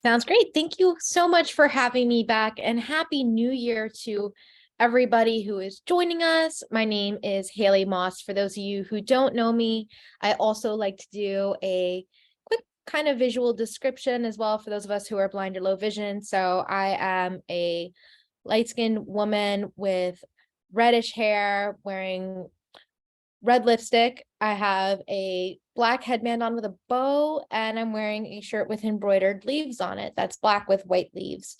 Sounds great. Thank you so much for having me back, and Happy New Year to everybody who is joining us. My name is Haley Moss. For those of you who don't know me, I also like to do a quick kind of visual description as well for those of us who are blind or low vision. So I am a light-skinned woman with reddish hair, wearing red lipstick. I have a black headband on with a bow, and I'm wearing a shirt with embroidered leaves on it. That's black with white leaves.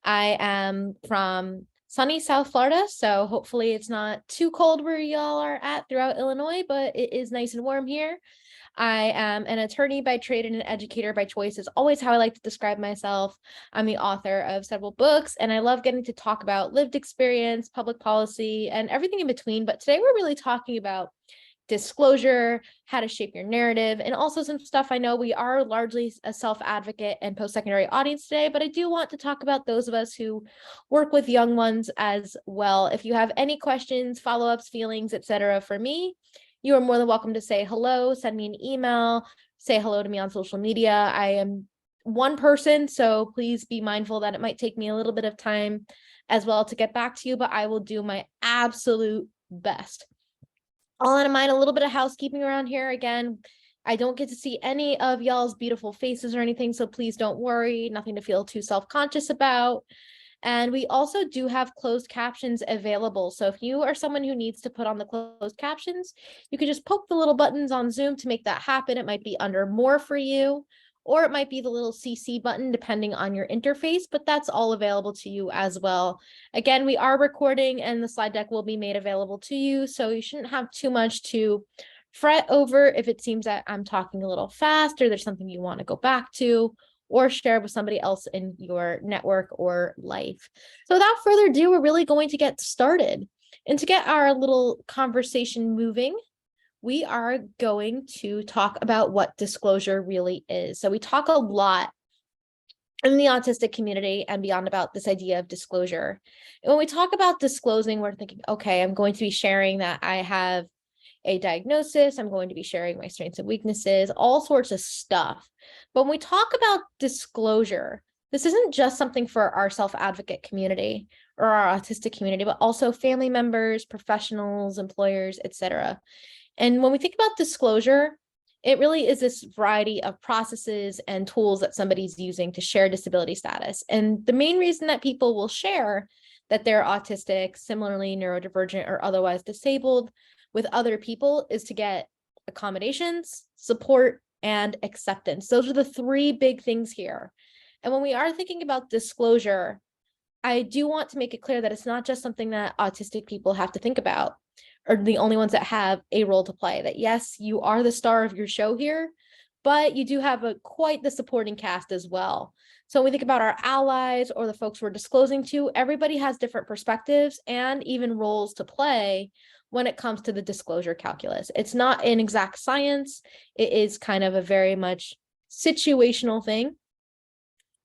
I am from sunny South Florida, so hopefully it's not too cold where y'all are at throughout Illinois, but it is nice and warm here. I am an attorney by trade and an educator by choice is always how I like to describe myself. I'm the author of several books, and I love getting to talk about lived experience, public policy, and everything in between. But today we're really talking about disclosure, how to shape your narrative, and also some stuff. I know we are largely a self-advocate and post-secondary audience today, but I do want to talk about those of us who work with young ones as well. If you have any questions, follow-ups, feelings, etc. for me, you are more than welcome to say hello, send me an email, say hello to me on social media. I am one person, so please be mindful that it might take me a little bit of time as well to get back to you, but I will do my absolute best. All in mind, a little bit of housekeeping around here. Again, I don't get to see any of y'all's beautiful faces or anything, so please don't worry, nothing to feel too self-conscious about. And we also do have closed captions available. So if you are someone who needs to put on the closed captions, you can just poke the little buttons on Zoom to make that happen. It might be under more for you, or it might be the little CC button depending on your interface, but that's all available to you as well. Again, we are recording and the slide deck will be made available to you, so you shouldn't have too much to fret over if it seems that I'm talking a little fast or there's something you want to go back to or share with somebody else in your network or life. So without further ado, we're really going to get started. And to get our little conversation moving, we are going to talk about what disclosure really is. So we talk a lot in the autistic community and beyond about this idea of disclosure. And when we talk about disclosing, we're thinking, okay, I'm going to be sharing that I have a diagnosis, I'm going to be sharing my strengths and weaknesses, all sorts of stuff. But when we talk about disclosure, this isn't just something for our self-advocate community or our autistic community, but also family members, professionals, employers, etc. And when we think about disclosure, it really is this variety of processes and tools that somebody's using to share disability status. And the main reason that people will share that they're autistic, similarly neurodivergent, or otherwise disabled with other people is to get accommodations, support, and acceptance. Those are the three big things here. And when we are thinking about disclosure, I do want to make it clear that it's not just something that autistic people have to think about, or the only ones that have a role to play. That yes, you are the star of your show here, but you do have quite the supporting cast as well. So when we think about our allies or the folks we're disclosing to, everybody has different perspectives and even roles to play when it comes to the disclosure calculus. It's not an exact science. It is kind of a very much situational thing.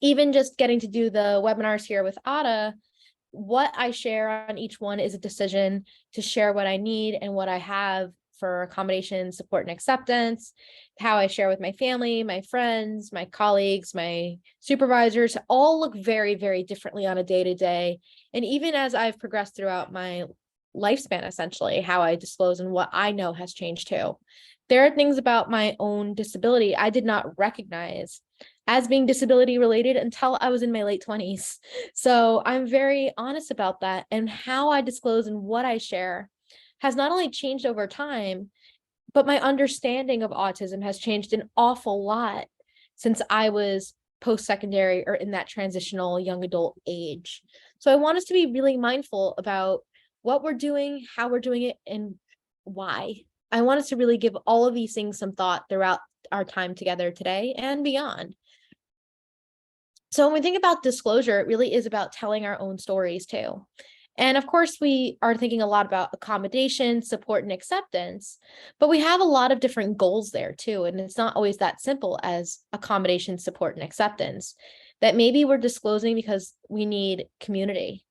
Even just getting to do the webinars here with Ada, what I share on each one is a decision to share what I need and what I have for accommodation, support, and acceptance. How I share with my family, my friends, my colleagues, my supervisors all look very, very differently on a day-to-day. And even as I've progressed throughout my lifespan, essentially, how I disclose and what I know has changed too. There are things about my own disability I did not recognize as being disability related until I was in my late 20s. So I'm very honest about that, and how I disclose and what I share has not only changed over time, but my understanding of autism has changed an awful lot since I was post-secondary or in that transitional young adult age. So I want us to be really mindful about what we're doing, how we're doing it, and why. I want us to really give all of these things some thought throughout our time together today and beyond. So when we think about disclosure, it really is about telling our own stories too. And of course, we are thinking a lot about accommodation, support, and acceptance, but we have a lot of different goals there too. And it's not always that simple as accommodation, support, and acceptance. That maybe we're disclosing because we need community.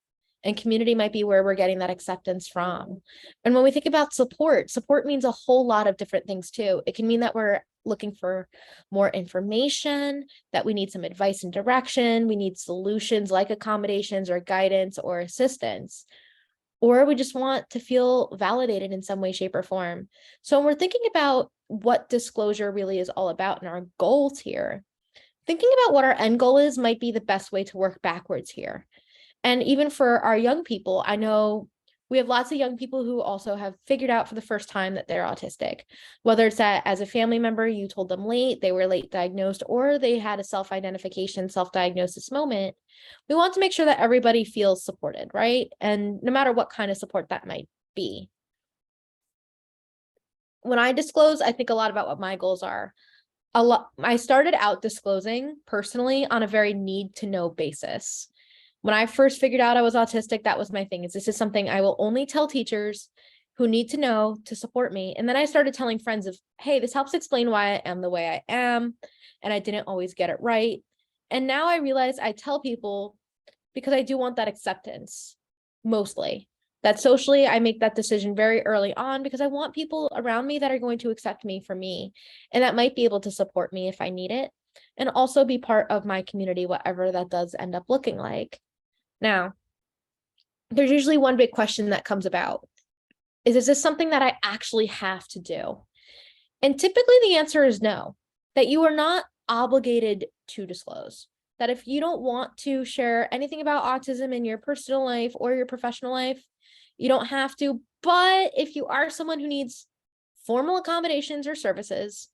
And community might be where we're getting that acceptance from. And when we think about support, support means a whole lot of different things too. It can mean that we're looking for more information, that we need some advice and direction, we need solutions like accommodations or guidance or assistance, or we just want to feel validated in some way, shape, or form. So when we're thinking about what disclosure really is all about and our goals here, thinking about what our end goal is might be the best way to work backwards here. And even for our young people, I know we have lots of young people who also have figured out for the first time that they're autistic, whether it's that as a family member, you told them late, they were late diagnosed, or they had a self-identification, self-diagnosis moment. We want to make sure that everybody feels supported, right? And no matter what kind of support that might be. When I disclose, I think a lot about what my goals are. I started out disclosing personally on a very need to know basis. When I first figured out I was autistic, that was my thing. This is something I will only tell teachers who need to know to support me. And then I started telling friends of, hey, this helps explain why I am the way I am, and I didn't always get it right. And now I realize I tell people because I do want that acceptance, mostly. That socially, I make that decision very early on because I want people around me that are going to accept me for me, and that might be able to support me if I need it, and also be part of my community, whatever that does end up looking like. Now, there's usually one big question that comes about. Is this something that I actually have to do? And typically the answer is no, that you are not obligated to disclose. That if you don't want to share anything about autism in your personal life or your professional life, you don't have to. But if you are someone who needs formal accommodations or services,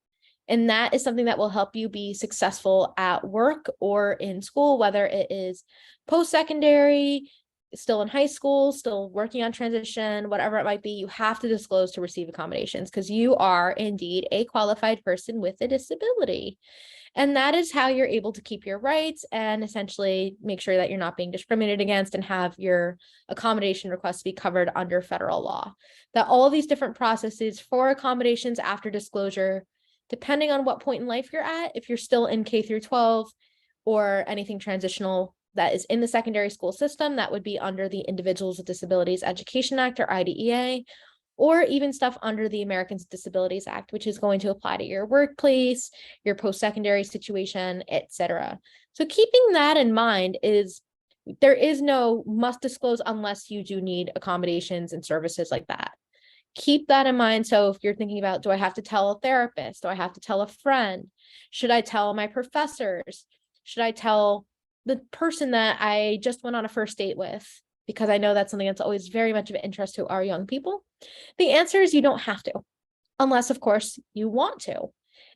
and that is something that will help you be successful at work or in school, whether it is post-secondary, still in high school, still working on transition, whatever it might be, you have to disclose to receive accommodations because you are indeed a qualified person with a disability. And that is how you're able to keep your rights and essentially make sure that you're not being discriminated against and have your accommodation requests be covered under federal law. That all of these different processes for accommodations after disclosure, depending on what point in life you're at, if you're still in K through 12 or anything transitional that is in the secondary school system, that would be under the Individuals with Disabilities Education Act or IDEA, or even stuff under the Americans with Disabilities Act, which is going to apply to your workplace, your post-secondary situation, etc. So keeping that in mind is there is no must disclose unless you do need accommodations and services like that. Keep that in mind. So if you're thinking about, do I have to tell a therapist? Do I have to tell a friend? Should I tell my professors? Should I tell the person that I just went on a first date with? Because I know that's something that's always very much of an interest to our young people. The answer is you don't have to, unless, of course, you want to.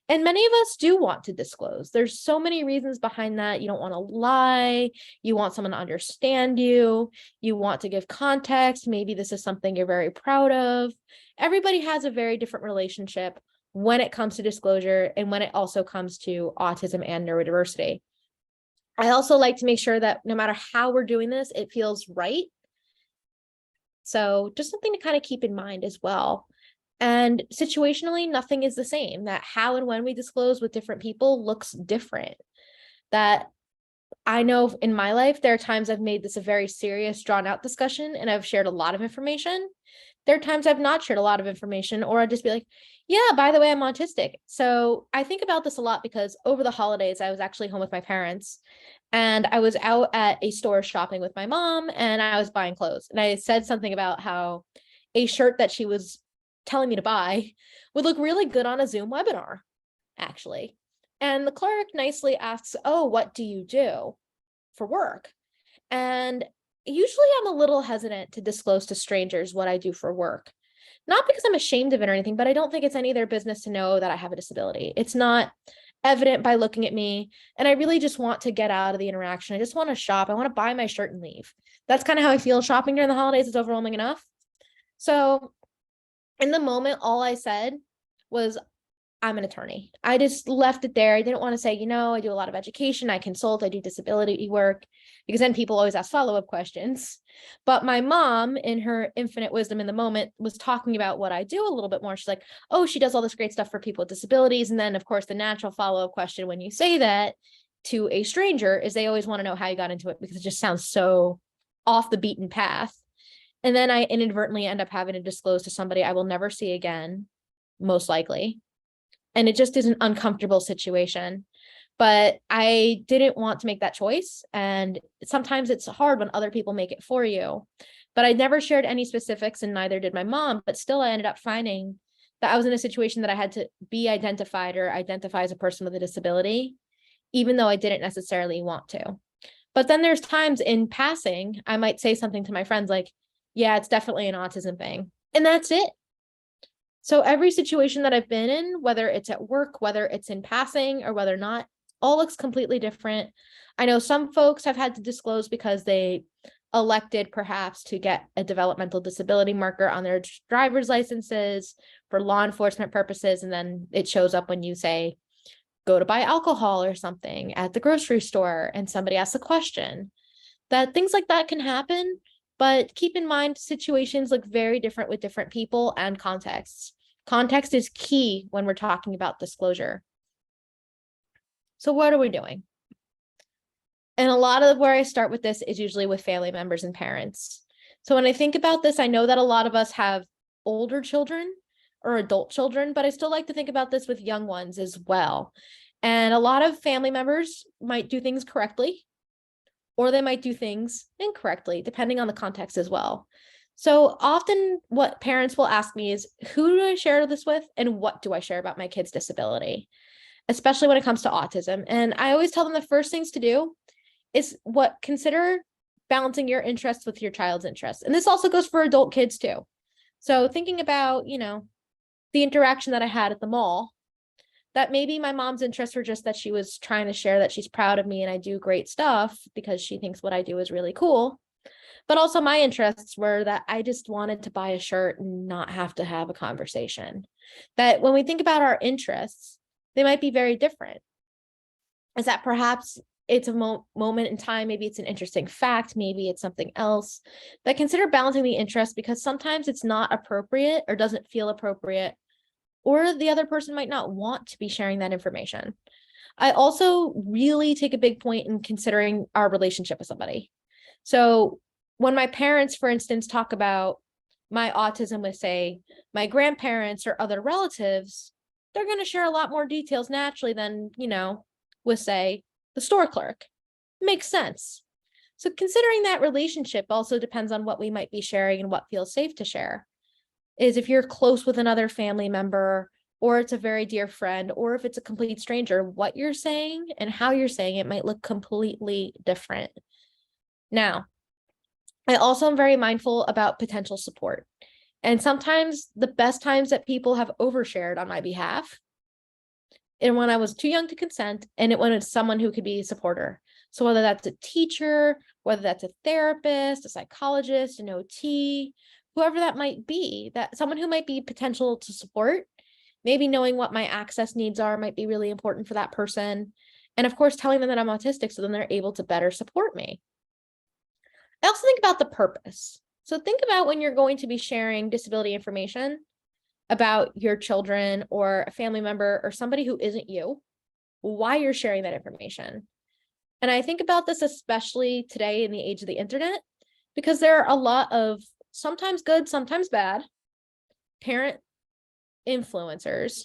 And many of us do want to disclose. There's so many reasons behind that. You don't want to lie. You want someone to understand you. You want to give context. Maybe this is something you're very proud of. Everybody has a very different relationship when it comes to disclosure and when it also comes to autism and neurodiversity. I also like to make sure that no matter how we're doing this, it feels right. So just something to kind of keep in mind as well. And situationally, nothing is the same. That how and when we disclose with different people looks different. That I know in my life, there are times I've made this a very serious, drawn out discussion and I've shared a lot of information. There are times I've not shared a lot of information, or I'd just be like, yeah, by the way, I'm autistic. So I think about this a lot because over the holidays, I was actually home with my parents and I was out at a store shopping with my mom and I was buying clothes. And I said something about how a shirt that she was telling me to buy would look really good on a Zoom webinar, actually. And the clerk nicely asks, oh, what do you do for work? And usually I'm a little hesitant to disclose to strangers what I do for work. Not because I'm ashamed of it or anything, but I don't think it's any of their business to know that I have a disability. It's not evident by looking at me. And I really just want to get out of the interaction. I just want to shop. I want to buy my shirt and leave. That's kind of how I feel. Shopping during the holidays is overwhelming enough. So in the moment, all I said was, I'm an attorney. I just left it there. I didn't want to say, I do a lot of education. I consult, I do disability work, because then people always ask follow-up questions. But my mom, in her infinite wisdom in the moment, was talking about what I do a little bit more. She's like, oh, she does all this great stuff for people with disabilities. And then, of course, the natural follow-up question when you say that to a stranger is they always want to know how you got into it, because it just sounds so off the beaten path. And then I inadvertently end up having to disclose to somebody I will never see again, most likely. and it just is an uncomfortable situation. But I didn't want to make that choice. And sometimes it's hard when other people make it for you. But I never shared any specifics, and neither did my mom. But still, I ended up finding that I was in a situation that I had to be identified or identify as a person with a disability, even though I didn't necessarily want to. But then there's times in passing, I might say something to my friends like, yeah, it's definitely an autism thing. And that's it. So every situation that I've been in, whether it's at work, whether it's in passing, or whether or not, all looks completely different. I know some folks have had to disclose because they elected perhaps to get a developmental disability marker on their driver's licenses for law enforcement purposes. And then it shows up when you say, go to buy alcohol or something at the grocery store, and somebody asks a question. That things like that can happen, but keep in mind situations look very different with different people and contexts. Context is key when we're talking about disclosure. So what are we doing? And a lot of where I start with this is usually with family members and parents. So when I think about this, I know that a lot of us have older children or adult children, but I still like to think about this with young ones as well. And a lot of family members might do things correctly, or they might do things incorrectly, depending on the context as well. So often what parents will ask me is, who do I share this with, and what do I share about my kid's disability, especially when it comes to autism? And I always tell them the first things to do is consider balancing your interests with your child's interests. And this also goes for adult kids too. So thinking about, the interaction that I had at the mall, that maybe my mom's interests were just that she was trying to share that she's proud of me and I do great stuff because she thinks what I do is really cool. But also my interests were that I just wanted to buy a shirt and not have to have a conversation. That when we think about our interests, they might be very different. Is that perhaps it's a moment in time, maybe it's an interesting fact, maybe it's something else. But consider balancing the interest, because sometimes it's not appropriate or doesn't feel appropriate, or the other person might not want to be sharing that information. I also really take a big point in considering our relationship with somebody. So when my parents, for instance, talk about my autism with, say, my grandparents or other relatives, they're going to share a lot more details naturally than, with, say, the store clerk. Makes sense. So considering that relationship also depends on what we might be sharing and what feels safe to share. Is if you're close with another family member, or it's a very dear friend, or if it's a complete stranger, what you're saying and how you're saying it might look completely different. Now, I also am very mindful about potential support. And sometimes the best times that people have overshared on my behalf, and when I was too young to consent, and it was someone who could be a supporter. So whether that's a teacher, whether that's a therapist, a psychologist, an OT, whoever that might be, that someone who might be potential to support, maybe knowing what my access needs are might be really important for that person. And of course, telling them that I'm autistic so then they're able to better support me. I also think about the purpose. So think about when you're going to be sharing disability information about your children or a family member or somebody who isn't you, why you're sharing that information. And I think about this especially today in the age of the internet, because there are a lot of sometimes good, sometimes bad parent influencers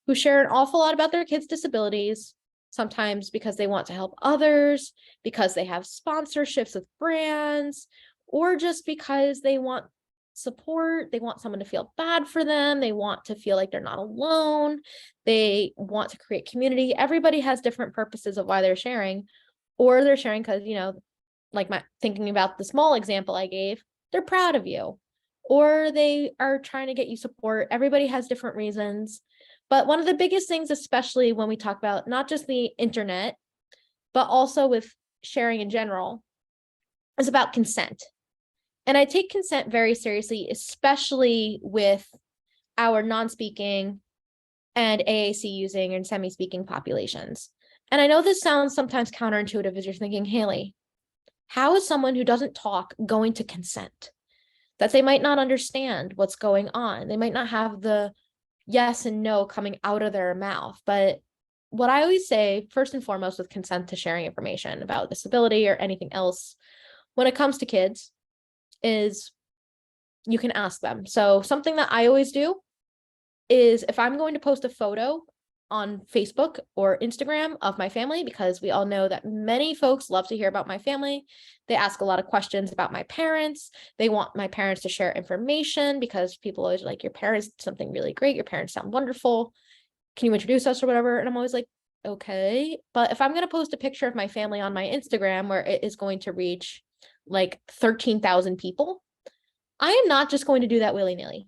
who share an awful lot about their kids' disabilities, sometimes because they want to help others, because they have sponsorships with brands, or just because they want support, they want someone to feel bad for them, they want to feel like they're not alone, they want to create community. Everybody has different purposes of why they're sharing, or they're sharing because, like thinking about the small example I gave, they're proud of you, or they are trying to get you support. Everybody has different reasons. But one of the biggest things, especially when we talk about not just the internet, but also with sharing in general, is about consent. And I take consent very seriously, especially with our non-speaking and AAC using and semi-speaking populations. And I know this sounds sometimes counterintuitive as you're thinking, Haley, how is someone who doesn't talk going to consent? That they might not understand what's going on. They might not have the yes and no coming out of their mouth. But what I always say, first and foremost, with consent to sharing information about disability or anything else, when it comes to kids, is you can ask them. So something that I always do is if I'm going to post a photo on Facebook or Instagram of my family, because we all know that many folks love to hear about my family. They ask a lot of questions about my parents. They want my parents to share information because people always like, your parents did something really great. Your parents sound wonderful. Can you introduce us or whatever? And I'm always like, okay. But if I'm going to post a picture of my family on my Instagram where it is going to reach like 13,000 people, I am not just going to do that willy-nilly.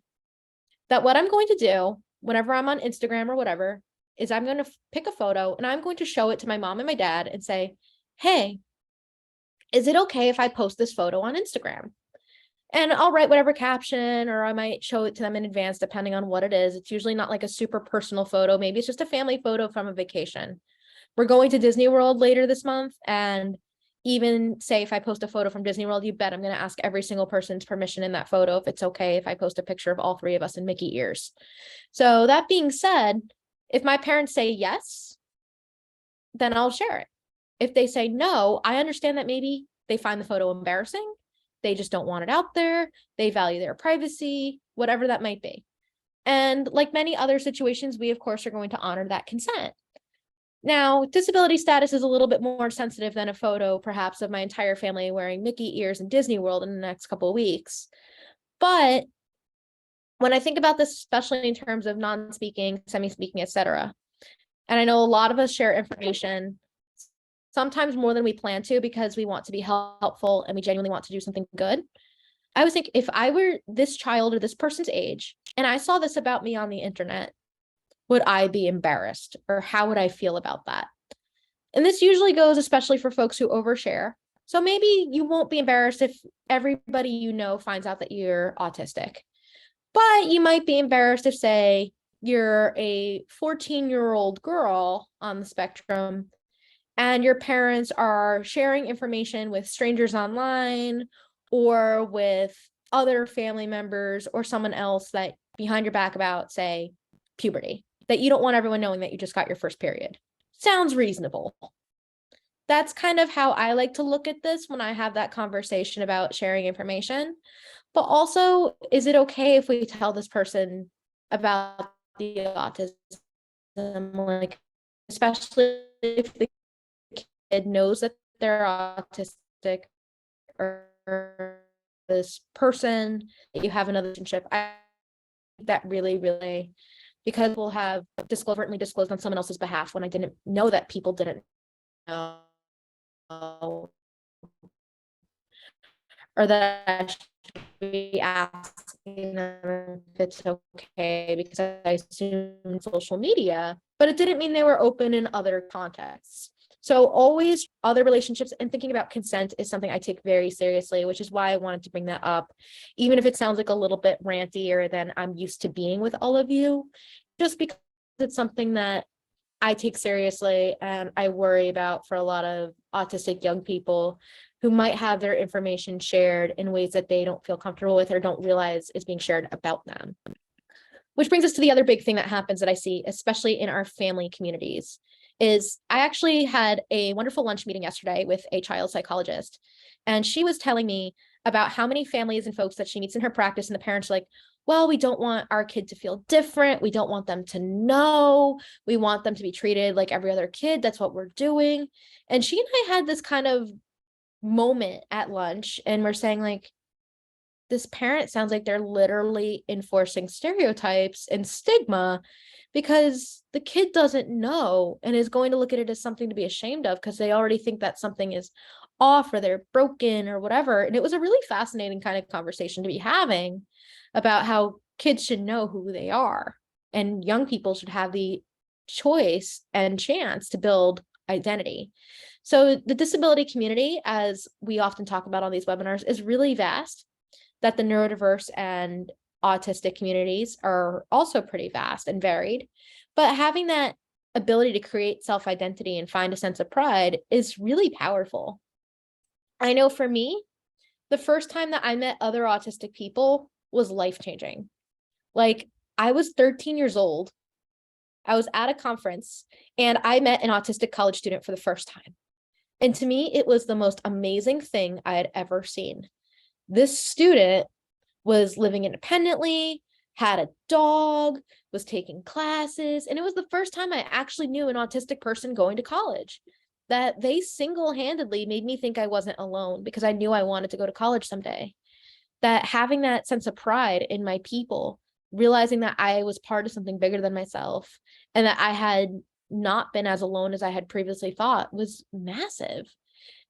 That what I'm going to do whenever I'm on Instagram or whatever is I'm going to pick a photo and I'm going to show it to my mom and my dad and say, hey, is it okay if I post this photo on Instagram? And I'll write whatever caption, or I might show it to them in advance, depending on what it is. It's usually not like a super personal photo. Maybe it's just a family photo from a vacation. We're going to Disney World later this month. And even say if I post a photo from Disney World, you bet I'm going to ask every single person's permission in that photo if it's okay if I post a picture of all three of us in Mickey ears. So that being said, if my parents say yes, then I'll share it. If they say no, I understand that maybe they find the photo embarrassing. They just don't want it out there. They value their privacy, whatever that might be. And like many other situations, we, of course, are going to honor that consent. Now, disability status is a little bit more sensitive than a photo, perhaps, of my entire family wearing Mickey ears in Disney World in the next couple of weeks. But when I think about this, especially in terms of non-speaking, semi-speaking, etc., and I know a lot of us share information, sometimes more than we plan to, because we want to be helpful and we genuinely want to do something good. I was thinking, if I were this child or this person's age and I saw this about me on the internet, would I be embarrassed, or how would I feel about that? And this usually goes especially for folks who overshare. So maybe you won't be embarrassed if everybody you know finds out that you're autistic, but you might be embarrassed if, say, you're a 14-year-old girl on the spectrum and your parents are sharing information with strangers online or with other family members or someone else that behind your back about, say, puberty, that you don't want everyone knowing that you just got your first period. Sounds reasonable. That's kind of how I like to look at this when I have that conversation about sharing information. But also, is it okay if we tell this person about the autism, like, especially if the kid knows that they're autistic, or this person that you have another relationship? I think that really, because we'll have overtly disclosed on someone else's behalf when I didn't know that people didn't know, or that I should be asking them if it's okay, because I assumed social media, but it didn't mean they were open in other contexts. So always other relationships and thinking about consent is something I take very seriously, which is why I wanted to bring that up, even if it sounds like a little bit rantier than I'm used to being with all of you, just because it's something that I take seriously and I worry about for a lot of autistic young people who might have their information shared in ways that they don't feel comfortable with or don't realize is being shared about them. Which brings us to the other big thing that happens that I see, especially in our family communities, is I actually had a wonderful lunch meeting yesterday with a child psychologist, and she was telling me about how many families and folks that she meets in her practice, and the parents are like, well, we don't want our kid to feel different. We don't want them to know. We want them to be treated like every other kid. That's what we're doing. And she and I had this kind of moment at lunch, and we're saying, like, this parent sounds like they're literally enforcing stereotypes and stigma because the kid doesn't know and is going to look at it as something to be ashamed of because they already think that something is off or they're broken or whatever. And it was a really fascinating kind of conversation to be having about how kids should know who they are and young people should have the choice and chance to build identity. So the disability community, as we often talk about on these webinars, is really vast. That the neurodiverse and autistic communities are also pretty vast and varied, but having that ability to create self-identity and find a sense of pride is really powerful. I know for me, the first time that I met other autistic people was life-changing. Like, I was 13 years old, I was at a conference, and I met an autistic college student for the first time. And to me, it was the most amazing thing I had ever seen. This student was living independently. had a dog, was taking classes, and it was the first time I actually knew an autistic person going to college. That they single-handedly made me think I wasn't alone because I knew I wanted to go to college someday. That having that sense of pride in my people, realizing that I was part of something bigger than myself and that I had not been as alone as I had previously thought was massive.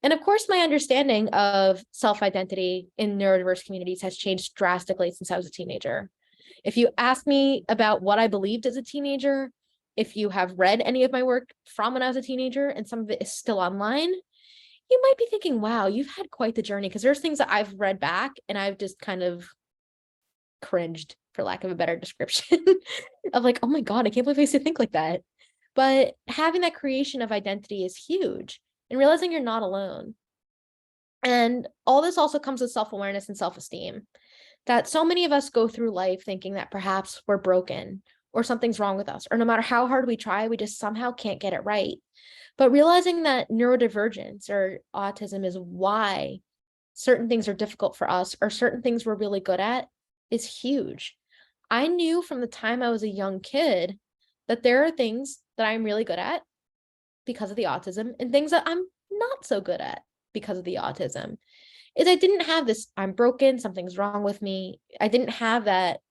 And of course, my understanding of self-identity in neurodiverse communities has changed drastically since I was a teenager. If you ask me about what I believed as a teenager, if you have read any of my work from when I was a teenager, and some of it is still online, you might be thinking, wow, you've had quite the journey, because there's things that I've read back and I've just kind of cringed, for lack of a better description, of like, oh my God, I can't believe I used to think like that. But having that creation of identity is huge, and realizing you're not alone. And all this also comes with self-awareness and self-esteem, that so many of us go through life thinking that perhaps we're broken or something's wrong with us, or no matter how hard we try, we just somehow can't get it right. But realizing that neurodivergence or autism is why certain things are difficult for us or certain things we're really good at is huge. I knew from the time I was a young kid that there are things that I'm really good at because of the autism and things that I'm not so good at because of the autism. Is I didn't have this, I'm broken, something's wrong with me. I didn't have that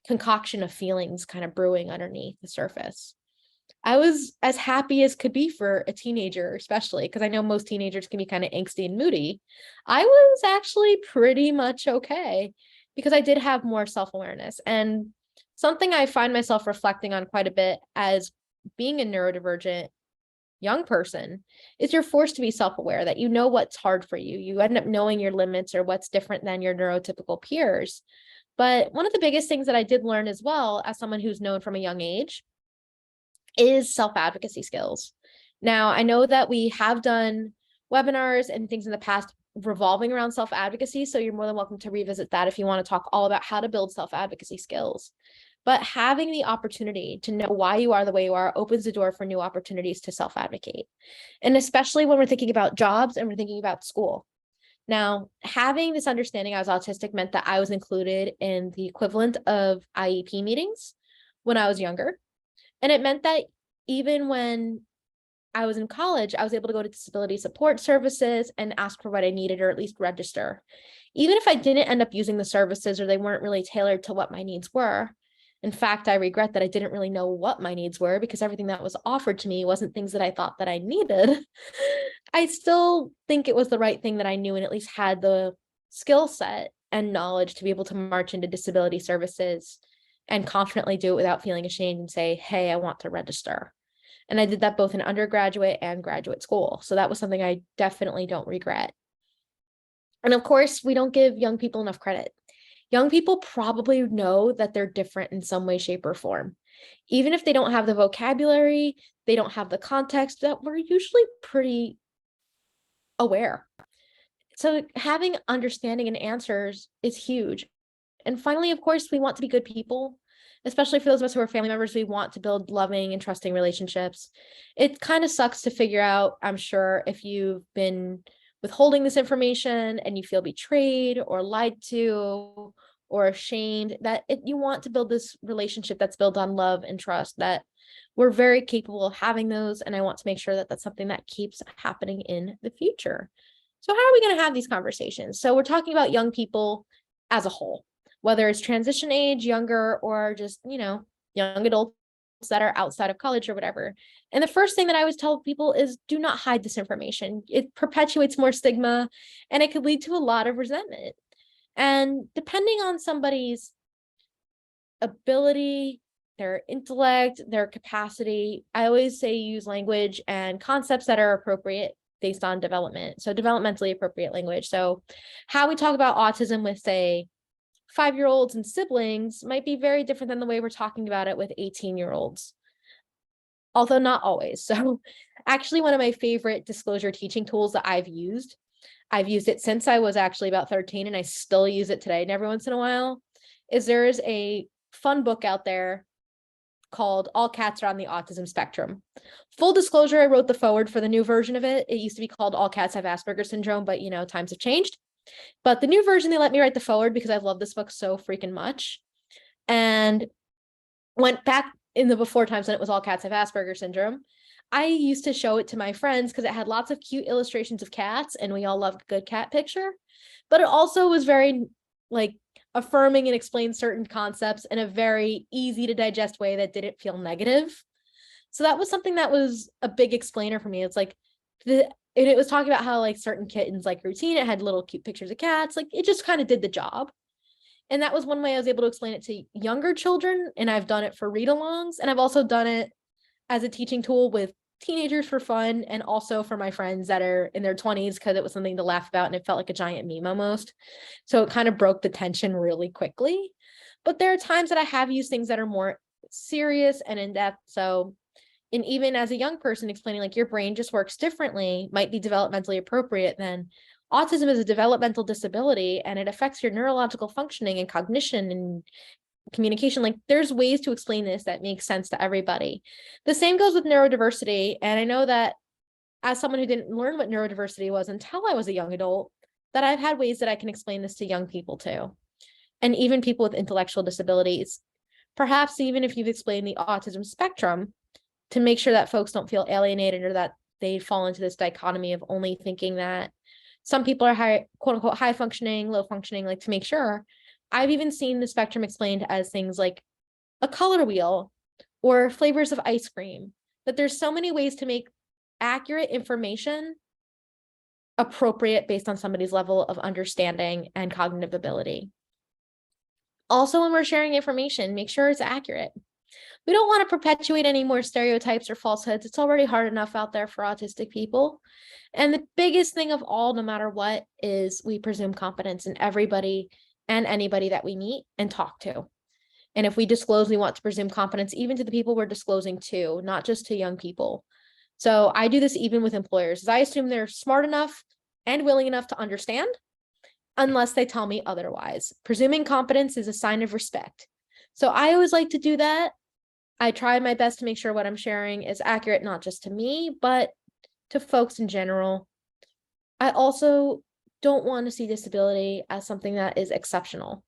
concoction of feelings kind of brewing underneath the surface. I was as happy as could be for a teenager, especially because I know most teenagers can be kind of angsty and moody. I was actually pretty much okay because I did have more self-awareness. And something I find myself reflecting on quite a bit as being a neurodivergent young person is you're forced to be self-aware, that you know what's hard for you. You end up knowing your limits or what's different than your neurotypical peers. But one of the biggest things that I did learn as well, as someone who's known from a young age, is self-advocacy skills. Now, I know that we have done webinars and things in the past revolving around self-advocacy, so you're more than welcome to revisit that if you want to talk all about how to build self-advocacy skills. But having the opportunity to know why you are the way you are opens the door for new opportunities to self-advocate. And especially when we're thinking about jobs and we're thinking about school. Now, having this understanding I was autistic meant that I was included in the equivalent of IEP meetings when I was younger. And it meant that even when I was in college, I was able to go to disability support services and ask for what I needed, or at least register. Even if I didn't end up using the services or they weren't really tailored to what my needs were. In fact, I regret that I didn't really know what my needs were because everything that was offered to me wasn't things that I thought that I needed. I still think it was the right thing that I knew and at least had the skill set and knowledge to be able to march into disability services and confidently do it without feeling ashamed and say, hey, I want to register. And I did that both in undergraduate and graduate school. So that was something I definitely don't regret. And of course, we don't give young people enough credit. Young people probably know that they're different in some way, shape, or form. Even if they don't have the vocabulary, they don't have the context, that we're usually pretty aware. So having understanding and answers is huge. And finally, of course, we want to be good people, especially for those of us who are family members. We want to build loving and trusting relationships. It kind of sucks to figure out, I'm sure, if you've been withholding this information and you feel betrayed or lied to or ashamed, that you want to build this relationship that's built on love and trust, that we're very capable of having those. And I want to make sure that that's something that keeps happening in the future. So how are we going to have these conversations? So we're talking about young people as a whole, whether it's transition age, younger, or just, young adults that are outside of college or whatever. And the first thing that I always tell people is do not hide this information. It perpetuates more stigma and it could lead to a lot of resentment. And depending on somebody's ability, their intellect, their capacity, I always say use language and concepts that are appropriate based on development. So developmentally appropriate language. So how we talk about autism with, say, 5-year-olds and siblings might be very different than the way we're talking about it with 18-year-olds, although not always. So actually one of my favorite disclosure teaching tools that I've used it since I was actually about 13 and I still use it today and every once in a while, is there is a fun book out there called All Cats Are on the Autism Spectrum. Full disclosure, I wrote the foreword for the new version of it. It used to be called All Cats Have Asperger's Syndrome, but times have changed. But the new version, they let me write the foreword because I love this book so freaking much. and went back in the before times when it was all cats have Asperger's syndrome. I used to show it to my friends because it had lots of cute illustrations of cats, and we all loved a good cat picture. But it also was very like affirming and explained certain concepts in a very easy to digest way that didn't feel negative. So that was something that was a big explainer for me. It's like and it was talking about how like certain kittens like routine, it had little cute pictures of cats, like it just kind of did the job. And that was one way I was able to explain it to younger children. And I've done it for read-alongs, and I've also done it as a teaching tool with teenagers for fun, and also for my friends that are in their 20s, because it was something to laugh about and it felt like a giant meme almost. So it kind of broke the tension really quickly. But there are times that I have used things that are more serious and in depth. So, and even as a young person, explaining like your brain just works differently might be developmentally appropriate. Then autism is a developmental disability and it affects your neurological functioning and cognition and communication. Like there's ways to explain this that make sense to everybody. The same goes with neurodiversity. And I know that as someone who didn't learn what neurodiversity was until I was a young adult, that I've had ways that I can explain this to young people too. And even people with intellectual disabilities. Perhaps even if you've explained the autism spectrum, to make sure that folks don't feel alienated or that they fall into this dichotomy of only thinking that some people are high, quote unquote, high functioning, low functioning, like to make sure. I've even seen the spectrum explained as things like a color wheel or flavors of ice cream, that there's so many ways to make accurate information appropriate based on somebody's level of understanding and cognitive ability. Also, when we're sharing information, make sure it's accurate. We don't want to perpetuate any more stereotypes or falsehoods. It's already hard enough out there for autistic people. And the biggest thing of all, no matter what, is we presume competence in everybody and anybody that we meet and talk to. And if we disclose, we want to presume competence even to the people we're disclosing to, not just to young people. So I do this even with employers. I assume they're smart enough and willing enough to understand, unless they tell me otherwise. Presuming competence is a sign of respect. So I always like to do that. I try my best to make sure what I'm sharing is accurate, not just to me, but to folks in general. I also don't want to see disability as something that is exceptional.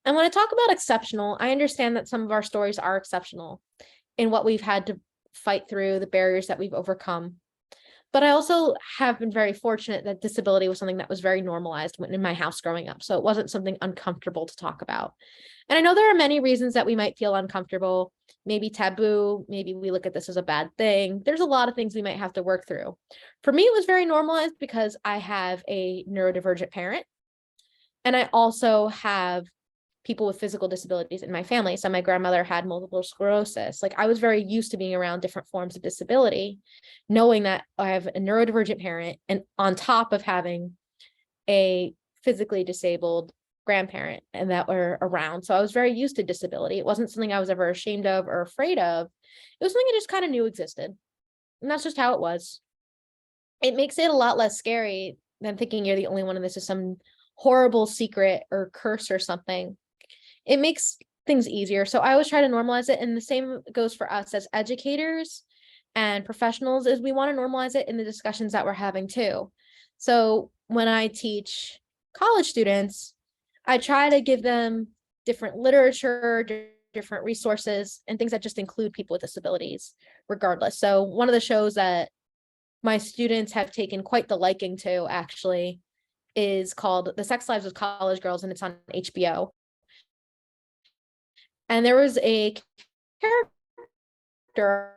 And when I talk about exceptional, I understand that some of our stories are exceptional in what we've had to fight through, the barriers that we've overcome. But I also have been very fortunate that disability was something that was very normalized in my house growing up. So it wasn't something uncomfortable to talk about. And I know there are many reasons that we might feel uncomfortable, maybe taboo, maybe we look at this as a bad thing. There's a lot of things we might have to work through. For me, it was very normalized because I have a neurodivergent parent. And I also have people with physical disabilities in my family. So my grandmother had multiple sclerosis. Like I was very used to being around different forms of disability, knowing that I have a neurodivergent parent and on top of having a physically disabled grandparent and that were around. So I was very used to disability. It wasn't something I was ever ashamed of or afraid of. It was something I just kind of knew existed. And that's just how it was. It makes it a lot less scary than thinking you're the only one and this is some horrible secret or curse or something. It makes things easier. So I always try to normalize it. And the same goes for us as educators and professionals, is we want to normalize it in the discussions that we're having too. So when I teach college students, I try to give them different literature, different resources, and things that just include people with disabilities regardless. So one of the shows that my students have taken quite the liking to actually is called The Sex Lives of College Girls, and it's on HBO. And there was a character,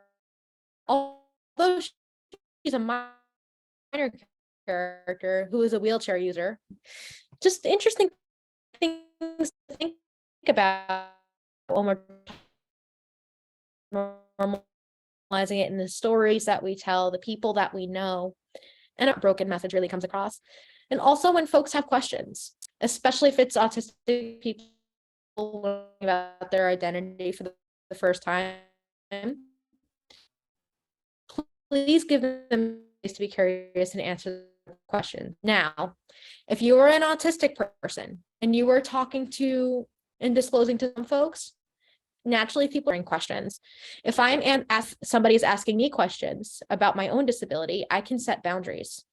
although she's a minor character, who is a wheelchair user. Just interesting things to think about when we're normalizing it in the stories that we tell, the people that we know, and a broken message really comes across. And also when folks have questions, especially if it's autistic people learning about their identity for the first time, please give them space to be curious and answer the question. Now, if you are an autistic person and you are talking to and disclosing to some folks, naturally people are in questions. If somebody is asking me questions about my own disability, I can set boundaries.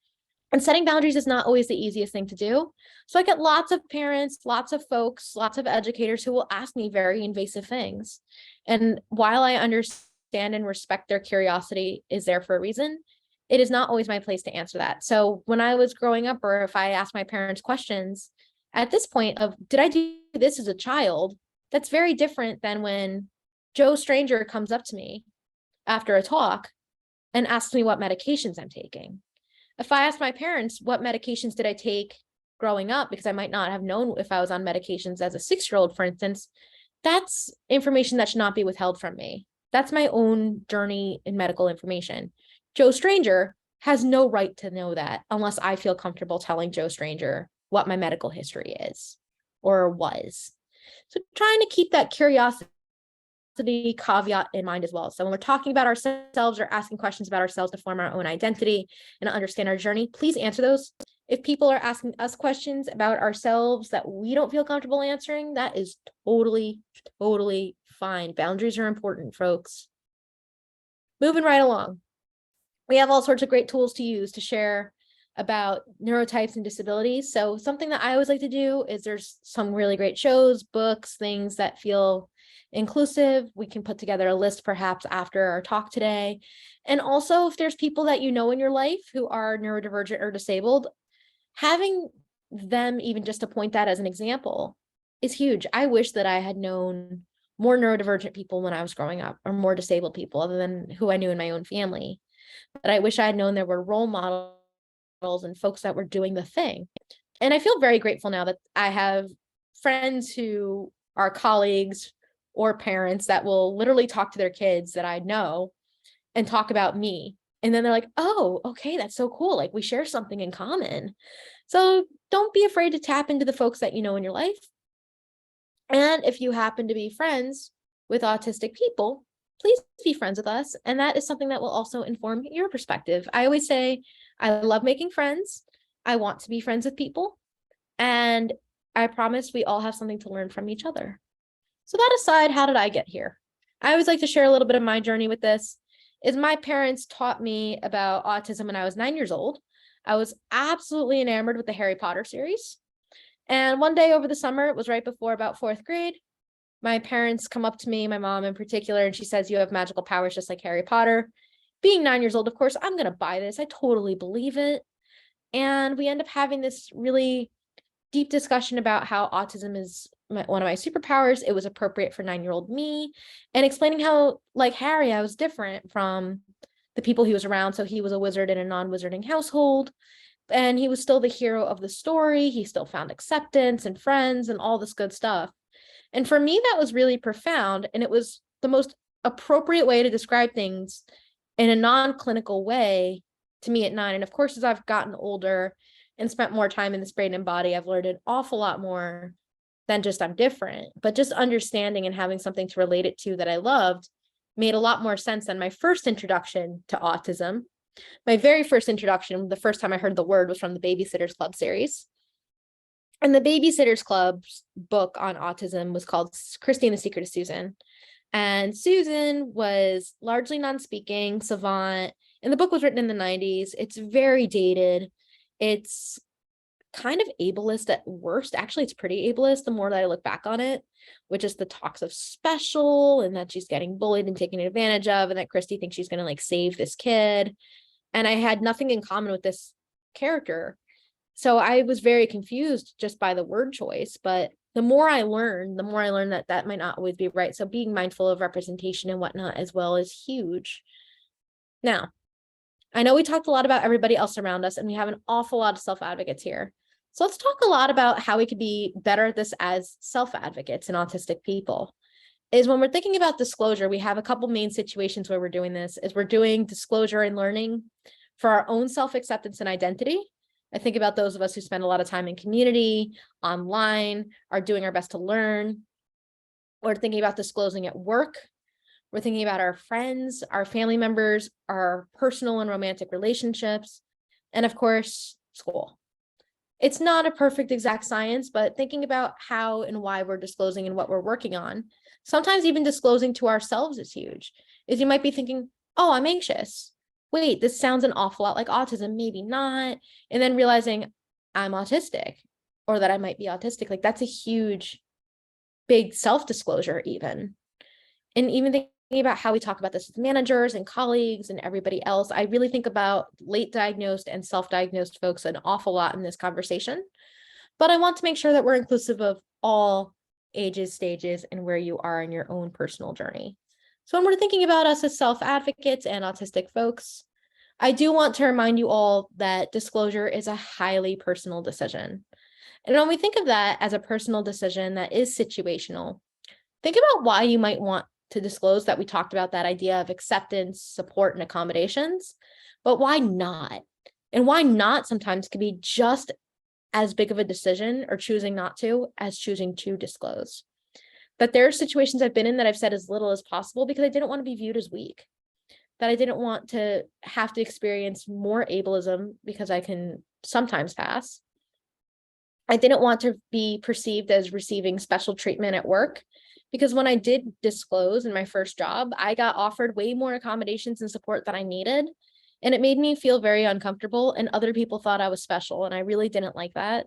And setting boundaries is not always the easiest thing to do. So I get lots of parents, lots of folks, lots of educators who will ask me very invasive things. And while I understand and respect their curiosity is there for a reason, it is not always my place to answer that. So when I was growing up, or if I asked my parents questions at this point of, did I do this as a child? That's very different than when Joe Stranger comes up to me after a talk and asks me what medications I'm taking. If I asked my parents, what medications did I take growing up, because I might not have known if I was on medications as a 6-year-old, for instance, that's information that should not be withheld from me. That's my own journey in medical information. Joe Stranger has no right to know that unless I feel comfortable telling Joe Stranger what my medical history is or was. So trying to keep that curiosity caveat in mind as well. So when we're talking about ourselves or asking questions about ourselves to form our own identity and understand our journey, please answer those. If people are asking us questions about ourselves that we don't feel comfortable answering, that is totally fine. Boundaries are important, folks. Moving right along. We have all sorts of great tools to use to share about neurotypes and disabilities. So something that I always like to do is there's some really great shows, books, things that feel inclusive. We can put together a list perhaps after our talk today. And also, if there's people that you know in your life who are neurodivergent or disabled, having them even just to point that as an example is huge. I wish that I had known more neurodivergent people when I was growing up, or more disabled people other than who I knew in my own family. But I wish I had known there were role models and folks that were doing the thing. And I feel very grateful now that I have friends who are colleagues or parents that will literally talk to their kids that I know and talk about me. And then they're like, oh, okay, that's so cool. Like, we share something in common. So don't be afraid to tap into the folks that you know in your life. And if you happen to be friends with autistic people, please be friends with us. And that is something that will also inform your perspective. I always say, I love making friends. I want to be friends with people. And I promise we all have something to learn from each other. So that aside, how did I get here? I always like to share a little bit of my journey with this. Is my parents taught me about autism when I was 9 years old. I was absolutely enamored with the Harry Potter series. And one day over the summer, it was right before about 4th grade, my parents come up to me, my mom in particular, and she says, you have magical powers just like Harry Potter. Being 9 years old, of course, I'm going to buy this. I totally believe it. And we end up having this really deep discussion about how autism is one of my superpowers. It was appropriate for 9-year-old me, and explaining how, like Harry, I was different from the people he was around. So he was a wizard in a non-wizarding household, and he was still the hero of the story. He still found acceptance and friends and all this good stuff. And for me, that was really profound. And it was the most appropriate way to describe things in a non-clinical way to me at 9. And of course, as I've gotten older and spent more time in this brain and body, I've learned an awful lot more than just I'm different. But just understanding and having something to relate it to that I loved made a lot more sense than my first introduction to autism. My very first introduction, the first time I heard the word, was from the Babysitter's Club series. And the Babysitter's Club's book on autism was called Christy and the Secret of Susan. And Susan was largely non-speaking, savant, and the book was written in the 90s. It's very dated. It's kind of ableist at worst. Actually, it's pretty ableist the more that I look back on it, which is the talks of special and that she's getting bullied and taken advantage of, and that Christy thinks she's going to like save this kid. And I had nothing in common with this character. So I was very confused just by the word choice. But the more I learned that that might not always be right. So being mindful of representation and whatnot as well is huge. Now, I know we talked a lot about everybody else around us, and we have an awful lot of self-advocates here. So let's talk a lot about how we could be better at this as self-advocates and autistic people. Is when we're thinking about disclosure, we have a couple main situations where we're doing this. Is we're doing disclosure and learning for our own self-acceptance and identity. I think about those of us who spend a lot of time in community, online, are doing our best to learn. We're thinking about disclosing at work. We're thinking about our friends, our family members, our personal and romantic relationships, and of course, school. It's not a perfect exact science, but thinking about how and why we're disclosing and what we're working on, sometimes even disclosing to ourselves is huge. Is you might be thinking, oh, I'm anxious. wait, this sounds an awful lot like autism, maybe not. And then realizing I'm autistic or that I might be autistic. Like that's a huge, big self-disclosure even. And even thinking about how we talk about this with managers and colleagues and everybody else, I really think about late diagnosed and self-diagnosed folks an awful lot in this conversation. But I want to make sure that we're inclusive of all ages, stages, and where you are in your own personal journey. So when we're thinking about us as self-advocates and autistic folks, I do want to remind you all that disclosure is a highly personal decision. And when we think of that as a personal decision that is situational, think about why you might want to disclose that. We talked about that idea of acceptance, support, and accommodations, but why not? And why not sometimes can be just as big of a decision, or choosing not to, as choosing to disclose. That there are situations I've been in that I've said as little as possible because I didn't want to be viewed as weak, that I didn't want to have to experience more ableism because I can sometimes pass. I didn't want to be perceived as receiving special treatment at work, because when I did disclose in my first job, I got offered way more accommodations and support than I needed. And it made me feel very uncomfortable, and other people thought I was special, and I really didn't like that.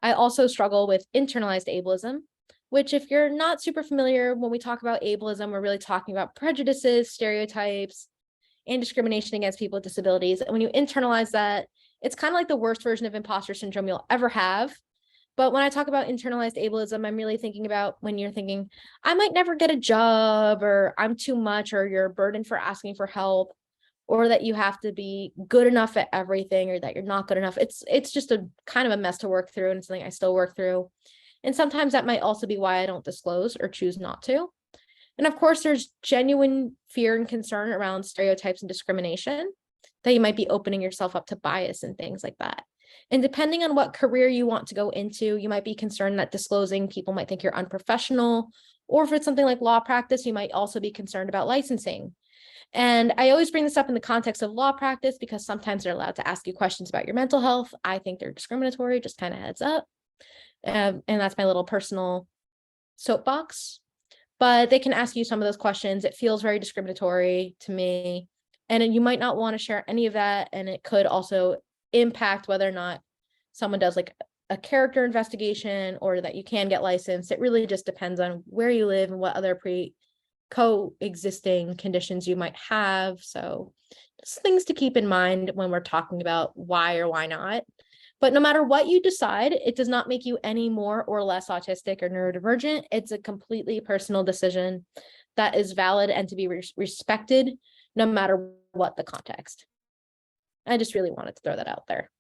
I also struggle with internalized ableism, which, if you're not super familiar, when we talk about ableism, we're really talking about prejudices, stereotypes, and discrimination against people with disabilities. And when you internalize that, it's kind of like the worst version of imposter syndrome you'll ever have. But when I talk about internalized ableism, I'm really thinking about when you're thinking, I might never get a job, or I'm too much, or you're a burden for asking for help, or that you have to be good enough at everything, or that you're not good enough. It's just a kind of a mess to work through, and it's something I still work through. And sometimes that might also be why I don't disclose or choose not to. And of course, there's genuine fear and concern around stereotypes and discrimination, that you might be opening yourself up to bias and things like that. And depending on what career you want to go into, you might be concerned that disclosing, people might think you're unprofessional. Or if it's something like law practice, you might also be concerned about licensing. And I always bring this up in the context of law practice because sometimes they're allowed to ask you questions about your mental health. I think they're discriminatory, just kind of heads up. And that's my little personal soapbox. But they can ask you some of those questions. It feels very discriminatory to me. And you might not want to share any of that. And it could also impact whether or not someone does like a character investigation or that you can get licensed. It really just depends on where you live and what other coexisting conditions you might have. So just things to keep in mind when we're talking about why or why not. But no matter what you decide, it does not make you any more or less autistic or neurodivergent. It's a completely personal decision that is valid and to be respected no matter what the context. I just really wanted to throw that out there.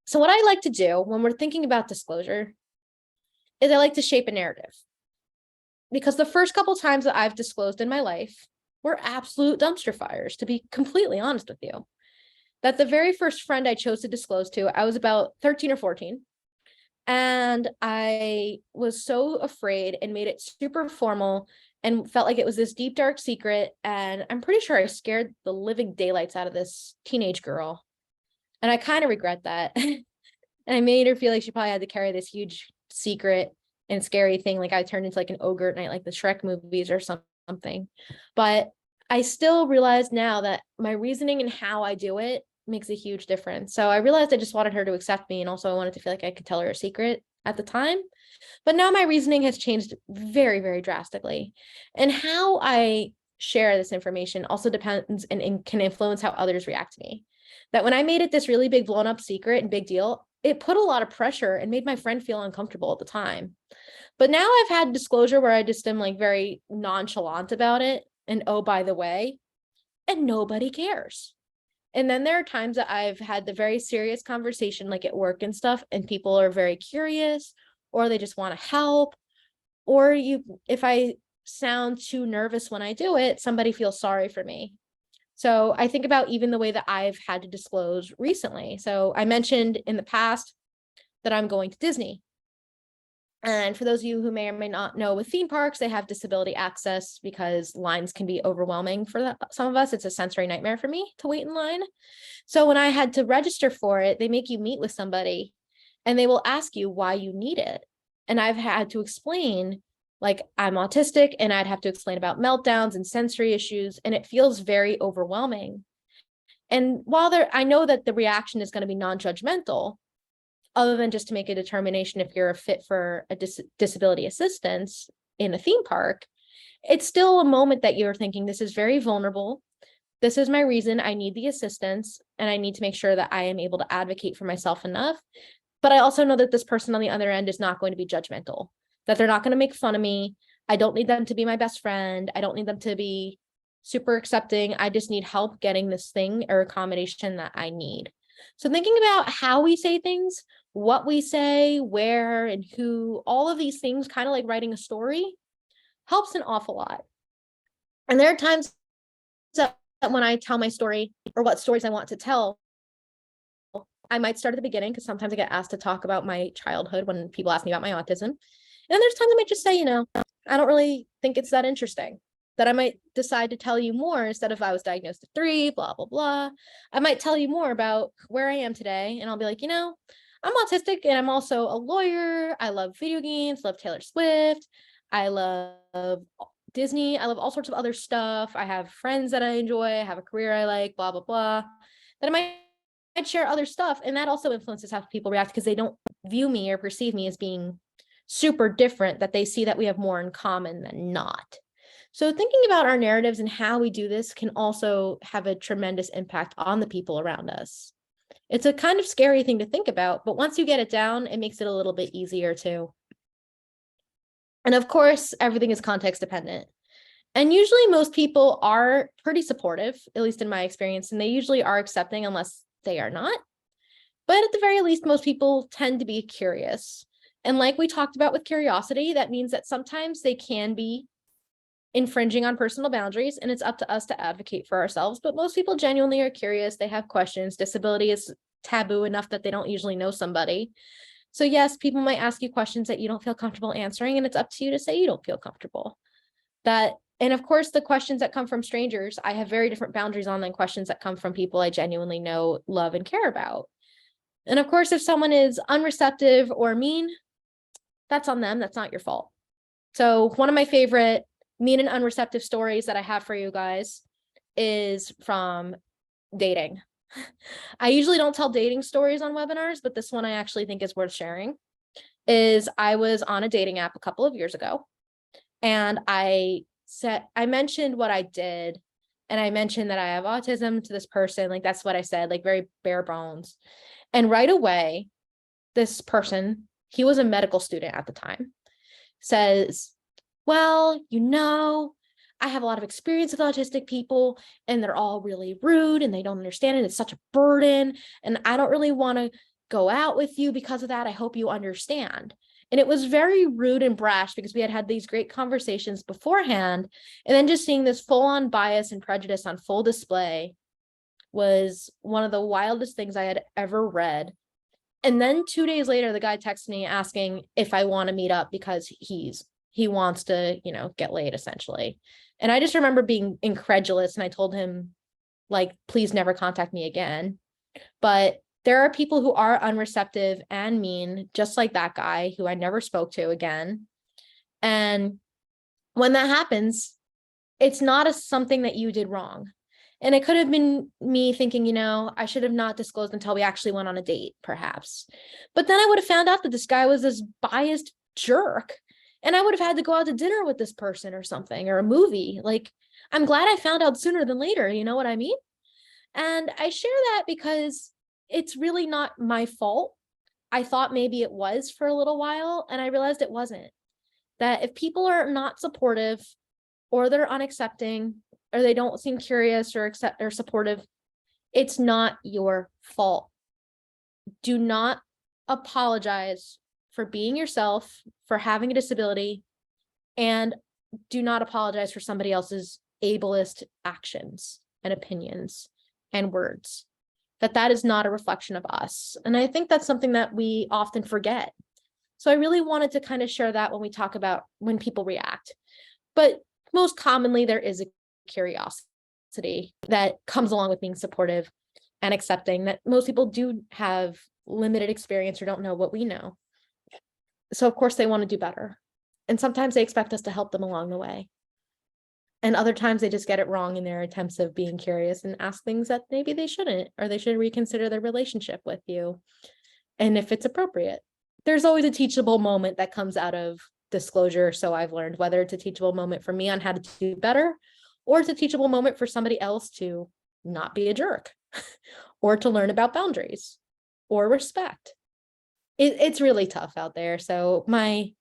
So what I like to do when we're thinking about disclosure is I like to shape a narrative. Because the first couple times that I've disclosed in my life were absolute dumpster fires, to be completely honest with you. That the very first friend I chose to disclose to, I was about 13 or 14. And I was so afraid and made it super formal and felt like it was this deep, dark secret. And I'm pretty sure I scared the living daylights out of this teenage girl. And I kind of regret that. And I made her feel like she probably had to carry this huge secret and scary thing. Like I turned into like an ogre at night, like the Shrek movies or something. But I still realize now that my reasoning and how I do it makes a huge difference. So I realized I just wanted her to accept me. And also I wanted to feel like I could tell her a secret at the time. But now my reasoning has changed very, very drastically. And how I share this information also depends and can influence how others react to me. That when I made it this really big blown up secret and big deal, it put a lot of pressure and made my friend feel uncomfortable at the time. But now I've had disclosure where I just am like very nonchalant about it. And oh, by the way, and nobody cares. And then there are times that I've had the very serious conversation, like at work and stuff, and people are very curious, or they just want to help. Or if I sound too nervous when I do it, somebody feels sorry for me. So I think about even the way that I've had to disclose recently. So I mentioned in the past that I'm going to Disney. And for those of you who may or may not know, with theme parks, they have disability access because lines can be overwhelming for some of us. It's a sensory nightmare for me to wait in line. So when I had to register for it, they make you meet with somebody and they will ask you why you need it. And I've had to explain, like, I'm autistic, and I'd have to explain about meltdowns and sensory issues, and it feels very overwhelming. And while I know that the reaction is going to be non-judgmental, other than just to make a determination if you're a fit for a disability assistance in a theme park, it's still a moment that you're thinking, this is very vulnerable. This is my reason I need the assistance, and I need to make sure that I am able to advocate for myself enough. But I also know that this person on the other end is not going to be judgmental, that they're not going to make fun of me. I don't need them to be my best friend. I don't need them to be super accepting. I just need help getting this thing or accommodation that I need. So thinking about how we say things, what we say, where and who, all of these things, kind of like writing a story, helps an awful lot. And there are times that when I tell my story or what stories I want to tell, I might start at the beginning, because sometimes I get asked to talk about my childhood when people ask me about my autism. And there's times I might just say, I don't really think it's that interesting, that I might decide to tell you more instead of I was diagnosed at 3, blah, blah, blah. I might tell you more about where I am today. And I'll be like, I'm autistic and I'm also a lawyer. I love video games, love Taylor Swift. I love Disney. I love all sorts of other stuff. I have friends that I enjoy. I have a career I like, blah, blah, blah. That I might share other stuff. And that also influences how people react, because they don't view me or perceive me as being super different, that they see that we have more in common than not. So thinking about our narratives and how we do this can also have a tremendous impact on the people around us. It's a kind of scary thing to think about, but once you get it down, it makes it a little bit easier too. And of course, everything is context dependent. And usually most people are pretty supportive, at least in my experience, and they usually are accepting unless they are not. But at the very least, most people tend to be curious. And like we talked about with curiosity, that means that sometimes they can be infringing on personal boundaries, and it's up to us to advocate for ourselves. But most people genuinely are curious. They have questions. Disability is taboo enough that they don't usually know somebody. So yes, people might ask you questions that you don't feel comfortable answering, and it's up to you to say you don't feel comfortable. And of course, the questions that come from strangers, I have very different boundaries on than questions that come from people I genuinely know, love, and care about. And of course, if someone is unreceptive or mean, that's on them. That's not your fault. So one of my favorite mean and unreceptive stories that I have for you guys is from dating. I usually don't tell dating stories on webinars, but this one I actually think is worth sharing. I was on a dating app a couple of years ago, and I mentioned what I did, and I mentioned that I have autism to this person. Like, that's what I said, like very bare bones. And right away, this person, he was a medical student at the time, says, well, I have a lot of experience with autistic people, and they're all really rude and they don't understand it. It's such a burden. And I don't really want to go out with you because of that. I hope you understand. And it was very rude and brash, because we had these great conversations beforehand. And then just seeing this full-on bias and prejudice on full display was one of the wildest things I had ever read. And then 2 days later, the guy texted me asking if I want to meet up, because he wants to, get laid, essentially. And I just remember being incredulous, and I told him, like, please never contact me again. But there are people who are unreceptive and mean, just like that guy who I never spoke to again. And when that happens, it's not something that you did wrong. And it could have been me thinking, I should have not disclosed until we actually went on a date, perhaps. But then I would have found out that this guy was this biased jerk, and I would have had to go out to dinner with this person or something, or a movie. Like, I'm glad I found out sooner than later. You know what I mean? And I share that because it's really not my fault. I thought maybe it was for a little while, and I realized it wasn't. That if people are not supportive, or they're unaccepting, or they don't seem curious or supportive, it's not your fault. Do not apologize for being yourself, for having a disability, and do not apologize for somebody else's ableist actions and opinions and words. That is not a reflection of us. And I think that's something that we often forget. So I really wanted to kind of share that when we talk about when people react. But most commonly, there is a curiosity that comes along with being supportive and accepting, that most people do have limited experience or don't know what we know. So of course they want to do better. And sometimes they expect us to help them along the way. And other times they just get it wrong in their attempts of being curious and ask things that maybe they shouldn't, or they should reconsider their relationship with you. And if it's appropriate, there's always a teachable moment that comes out of disclosure. So I've learned, whether it's a teachable moment for me on how to do better, or it's a teachable moment for somebody else to not be a jerk, or to learn about boundaries or respect. It's really tough out there. So my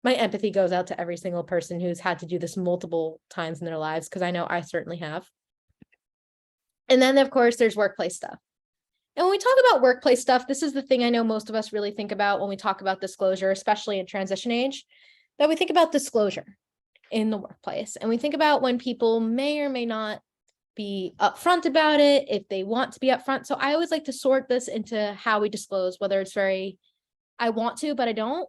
empathy goes out to every single person who's had to do this multiple times in their lives, because I know I certainly have. And then, of course, there's workplace stuff. And when we talk about workplace stuff, this is the thing I know most of us really think about when we talk about disclosure, especially in transition age, that we think about disclosure in the workplace. And we think about when people may or may not be upfront about it, if they want to be upfront. So I always like to sort this into how we disclose, whether it's very, I want to, but I don't,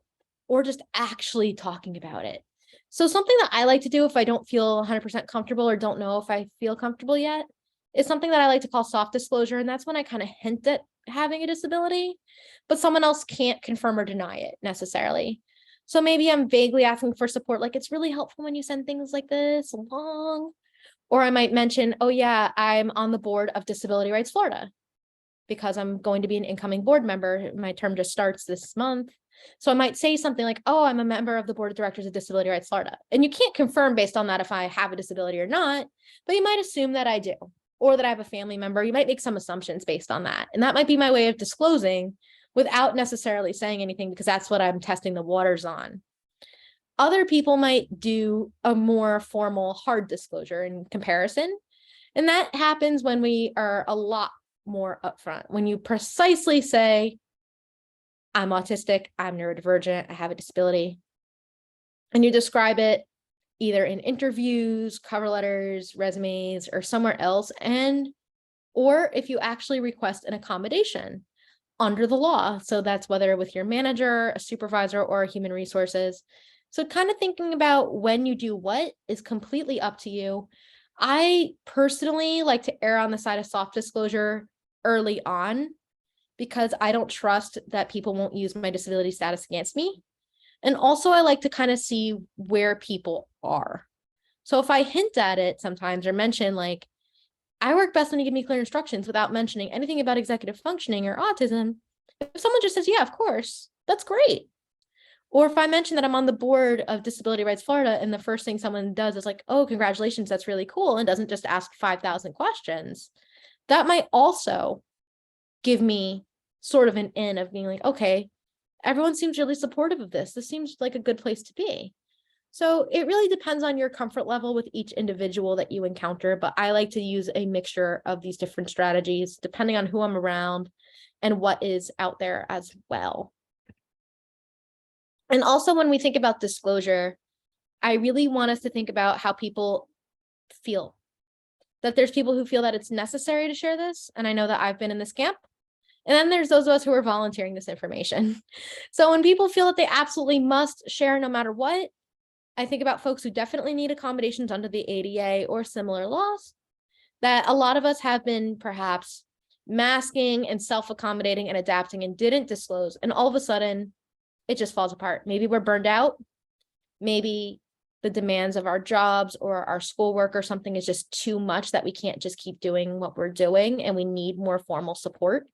or just actually talking about it. So something that I like to do if I don't feel 100% comfortable or don't know if I feel comfortable yet is something that I like to call soft disclosure. And that's when I kind of hint at having a disability, but someone else can't confirm or deny it necessarily. So maybe I'm vaguely asking for support, like, it's really helpful when you send things like this along. Or I might mention, oh yeah, I'm on the board of Disability Rights Florida because I'm going to be an incoming board member. My term just starts this month. So I might say something like, oh, I'm a member of the board of directors of Disability Rights Florida. And you can't confirm based on that if I have a disability or not, but you might assume that I do, or that I have a family member. You might make some assumptions based on that. And that might be my way of disclosing without necessarily saying anything, because that's what I'm testing the waters on. Other people might do a more formal hard disclosure in comparison. And that happens when we are a lot more upfront, when you precisely say, I'm autistic, I'm neurodivergent, I have a disability. And you describe it either in interviews, cover letters, resumes, or somewhere else. Or if you actually request an accommodation under the law. So that's whether with your manager, a supervisor, or human resources. So kind of thinking about when you do what is completely up to you. I personally like to err on the side of soft disclosure early on, because I don't trust that people won't use my disability status against me. And also I like to kind of see where people are. So if I hint at it sometimes or mention, like, I work best when you give me clear instructions, without mentioning anything about executive functioning or autism, if someone just says, yeah, of course, that's great. Or if I mention that I'm on the board of Disability Rights Florida, and the first thing someone does is like, oh, congratulations, that's really cool, and doesn't just ask 5,000 questions, that might also give me sort of an in of being like, okay, everyone seems really supportive of this. This seems like a good place to be. So it really depends on your comfort level with each individual that you encounter, but I like to use a mixture of these different strategies depending on who I'm around and what is out there as well. And also when we think about disclosure, I really want us to think about how people feel. That there's people who feel that it's necessary to share this, and I know that I've been in this camp. And then there's those of us who are volunteering this information. So when people feel that they absolutely must share no matter what, I think about folks who definitely need accommodations under the ADA or similar laws, that a lot of us have been perhaps masking and self-accommodating and adapting and didn't disclose. And all of a sudden, it just falls apart. Maybe we're burned out. Maybe the demands of our jobs or our schoolwork or something is just too much that we can't just keep doing what we're doing and we need more formal support.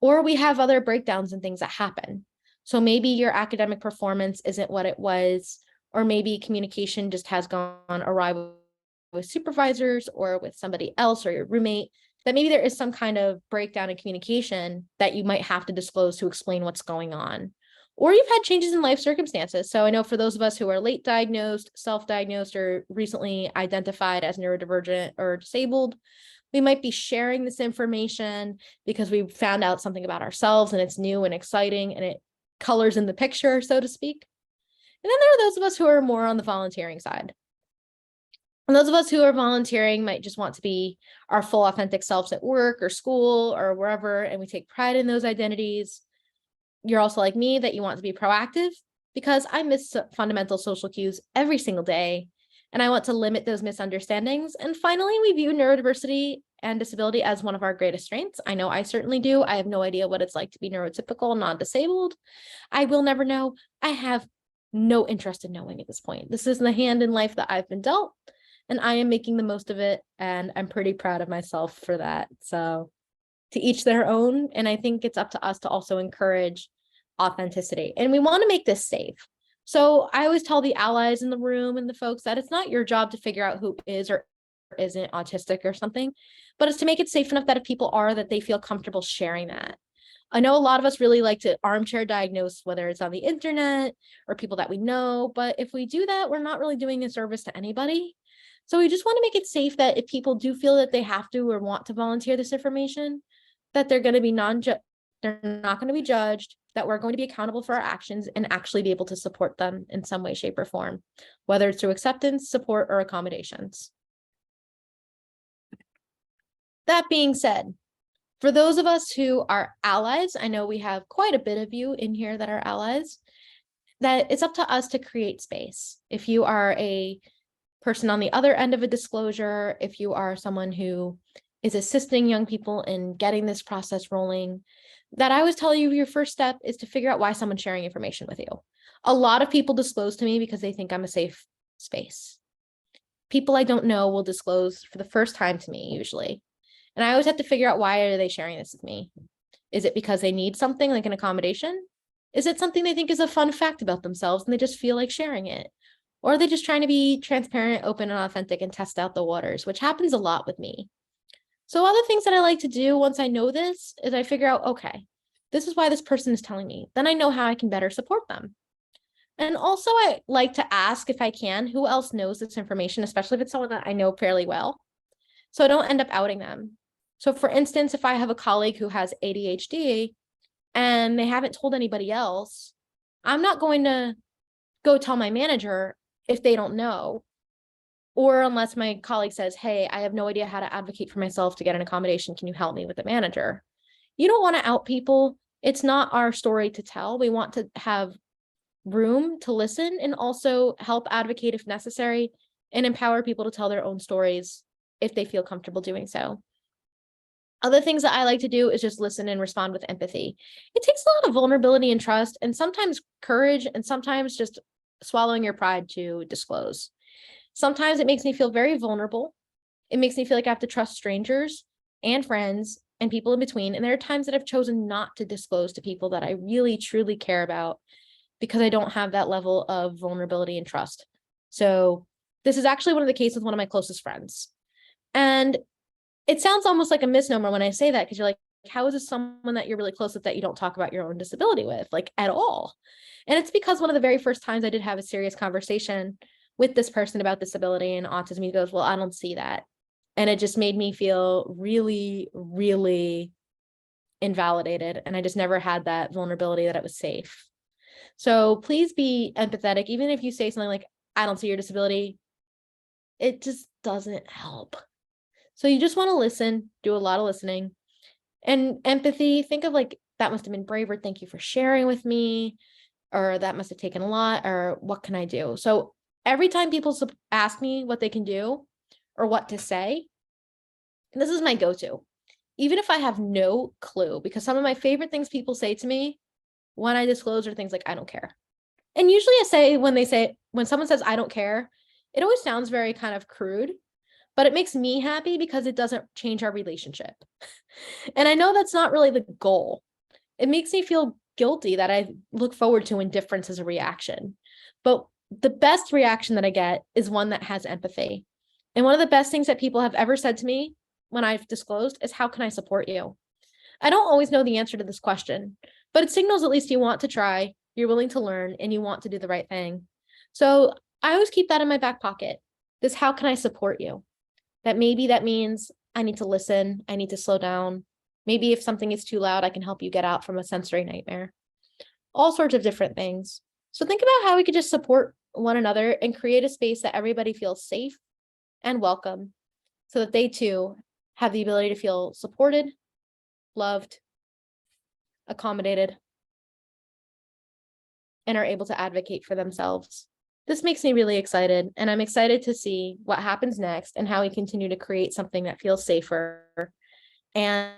Or we have other breakdowns and things that happen. So maybe your academic performance isn't what it was, or maybe communication just has gone awry with supervisors or with somebody else or your roommate, that maybe there is some kind of breakdown in communication that you might have to disclose to explain what's going on. Or you've had changes in life circumstances. So I know for those of us who are late diagnosed, self-diagnosed, or recently identified as neurodivergent or disabled, we might be sharing this information because we found out something about ourselves and it's new and exciting and it colors in the picture, so to speak. And then there are those of us who are more on the volunteering side. And those of us who are volunteering might just want to be our full authentic selves at work or school or wherever, and we take pride in those identities. You're also like me, that you want to be proactive, because I miss fundamental social cues every single day, and I want to limit those misunderstandings. And finally, we view neurodiversity and disability as one of our greatest strengths. I know I certainly do. I have no idea what it's like to be neurotypical, non-disabled. I will never know. I have no interest in knowing at this point. This is the hand in life that I've been dealt, and I am making the most of it, and I'm pretty proud of myself for that. So to each their own, and I think it's up to us to also encourage authenticity, and we want to make this safe. So I always tell the allies in the room and the folks that it's not your job to figure out who is or isn't autistic or something, but it's to make it safe enough that if people are, that they feel comfortable sharing that. I know a lot of us really like to armchair diagnose, whether it's on the internet or people that we know, but if we do that, we're not really doing a service to anybody. So we just want to make it safe that if people do feel that they have to or want to volunteer this information, that they're going to be they're not going to be judged, that we're going to be accountable for our actions and actually be able to support them in some way, shape, or form, whether it's through acceptance, support, or accommodations. That being said, for those of us who are allies, I know we have quite a bit of you in here that are allies, that it's up to us to create space. If you are a person on the other end of a disclosure, if you are someone who is assisting young people in getting this process rolling, that I always tell you your first step is to figure out why someone's sharing information with you. A lot of people disclose to me because they think I'm a safe space. People I don't know will disclose for the first time to me usually. And I always have to figure out, why are they sharing this with me? Is it because they need something like an accommodation? Is it something they think is a fun fact about themselves and they just feel like sharing it? Or are they just trying to be transparent, open, and authentic and test out the waters, which happens a lot with me. So other things that I like to do once I know this is I figure out, okay, this is why this person is telling me. Then I know how I can better support them. And also I like to ask, if I can, who else knows this information, especially if it's someone that I know fairly well, so I don't end up outing them. So for instance, if I have a colleague who has ADHD and they haven't told anybody else, I'm not going to go tell my manager if they don't know, or unless my colleague says, hey, I have no idea how to advocate for myself to get an accommodation. Can you help me with the manager? You don't want to out people. It's not our story to tell. We want to have room to listen and also help advocate if necessary and empower people to tell their own stories if they feel comfortable doing so. Other things that I like to do is just listen and respond with empathy. It takes a lot of vulnerability and trust, and sometimes courage, and sometimes just swallowing your pride to disclose. Sometimes it makes me feel very vulnerable. It makes me feel like I have to trust strangers and friends and people in between. And there are times that I've chosen not to disclose to people that I really, truly care about because I don't have that level of vulnerability and trust. So this is actually one of the cases with one of my closest friends. And it sounds almost like a misnomer when I say that, because you're like, how is this someone that you're really close with that you don't talk about your own disability with, like, at all? And it's because one of the very first times I did have a serious conversation with this person about disability and autism, he goes, well, I don't see that. And it just made me feel really, really invalidated. And I just never had that vulnerability that it was safe. So please be empathetic. Even if you say something like, I don't see your disability, it just doesn't help. So you just want to listen, do a lot of listening. And empathy, think of like, that must have been brave, or thank you for sharing with me, or that must have taken a lot, or what can I do? So every time people ask me what they can do or what to say, this is my go-to. Even if I have no clue, because some of my favorite things people say to me when I disclose are things like, I don't care. And usually I say, when someone says, I don't care, it always sounds very kind of crude, but it makes me happy because it doesn't change our relationship. And I know that's not really the goal. It makes me feel guilty that I look forward to indifference as a reaction. But the best reaction that I get is one that has empathy. And one of the best things that people have ever said to me when I've disclosed is, how can I support you? I don't always know the answer to this question, but it signals at least you want to try, you're willing to learn, and you want to do the right thing. So I always keep that in my back pocket. This, how can I support you? That maybe that means I need to listen, I need to slow down. Maybe if something is too loud, I can help you get out from a sensory nightmare. All sorts of different things. So think about how we could just support one another and create a space that everybody feels safe and welcome, so that they too have the ability to feel supported, loved, accommodated, and are able to advocate for themselves. This makes me really excited, and I'm excited to see what happens next and how we continue to create something that feels safer and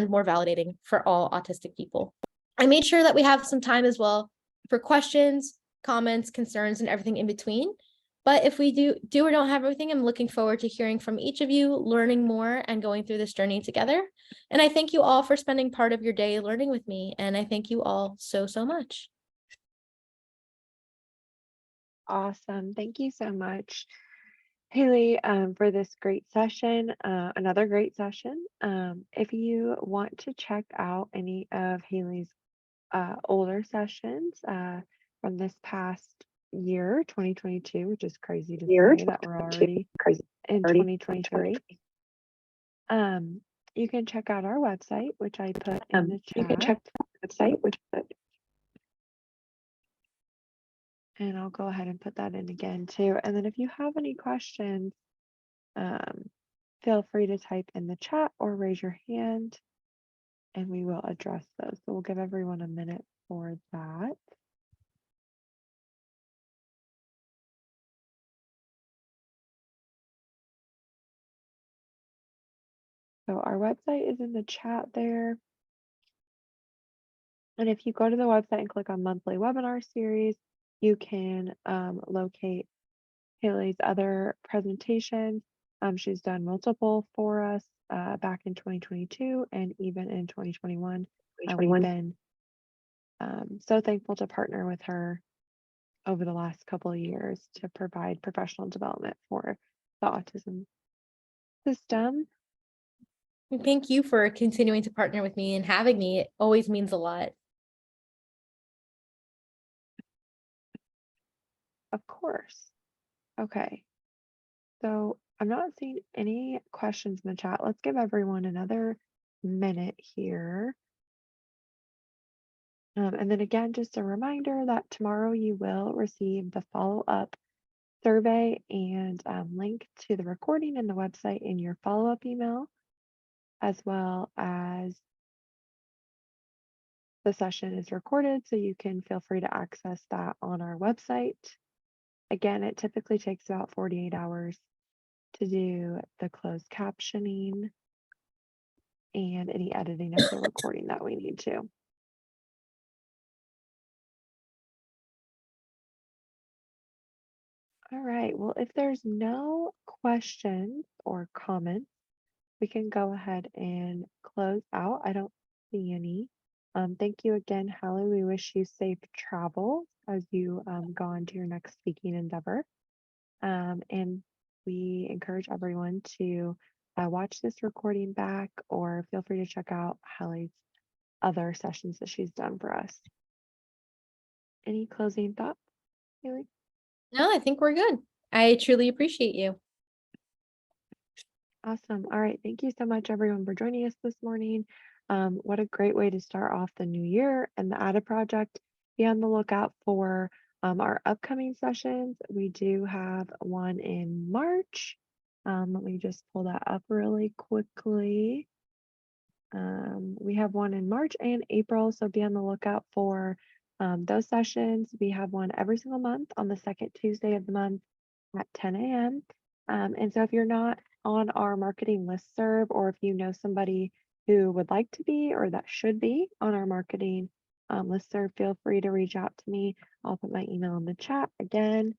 more validating for all autistic people. I made sure that we have some time as well for questions, comments, concerns, and everything in between. But if we do or don't have everything, I'm looking forward to hearing from each of you, learning more and going through this journey together. And I thank you all for spending part of your day learning with me. And I thank you all so, so much. Awesome. Thank you so much, Haley, for this great session, another great session. If you want to check out any of Haley's older sessions from this past year, 2022, which is crazy to say that we're already in 2023. You can check out our website, which I put in the chat. You can check the website, which and I'll go ahead and put that in again too. And then if you have any questions, feel free to type in the chat or raise your hand and we will address those. So we'll give everyone a minute for that. So our website is in the chat there. And if you go to the website and click on monthly webinar series, you can locate Haley's other presentations. She's done multiple for us back in 2022 and even in 2021. We've been so thankful to partner with her over the last couple of years to provide professional development for the autism system. Thank you for continuing to partner with me and having me. It always means a lot. Of course. Okay. So I'm not seeing any questions in the chat. Let's give everyone another minute here. And then again, just a reminder that tomorrow you will receive the follow-up survey and link to the recording and the website in your follow-up email, as well as the session is recorded, so you can feel free to access that on our website. Again, it typically takes about 48 hours to do the closed captioning and any editing of the recording that we need to. All right, well, if there's no questions or comments, we can go ahead and close out. I don't see any. Thank you again, Hallie. We wish you safe travels as you go on to your next speaking endeavor. And we encourage everyone to watch this recording back or feel free to check out Hallie's other sessions that she's done for us. Any closing thoughts, Haley? No, I think we're good. I truly appreciate you. Awesome. All right. Thank you so much, everyone, for joining us this morning. What a great way to start off the new year and the ADA project. Be on the lookout for our upcoming sessions. We do have one in March. Let me just pull that up really quickly. We have one in March and April, so be on the lookout for those sessions. We have one every single month on the second Tuesday of the month at 10 a.m. And so if you're not on our marketing listserv, or if you know somebody who would like to be or that should be on our marketing listserv, feel free to reach out to me. I'll put my email in the chat again,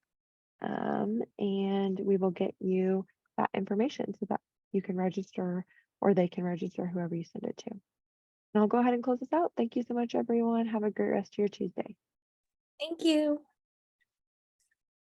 and we will get you that information so that you can register or they can register, whoever you send it to. And I'll go ahead and close this out. Thank you so much, everyone. Have a great rest of your Tuesday. Thank you.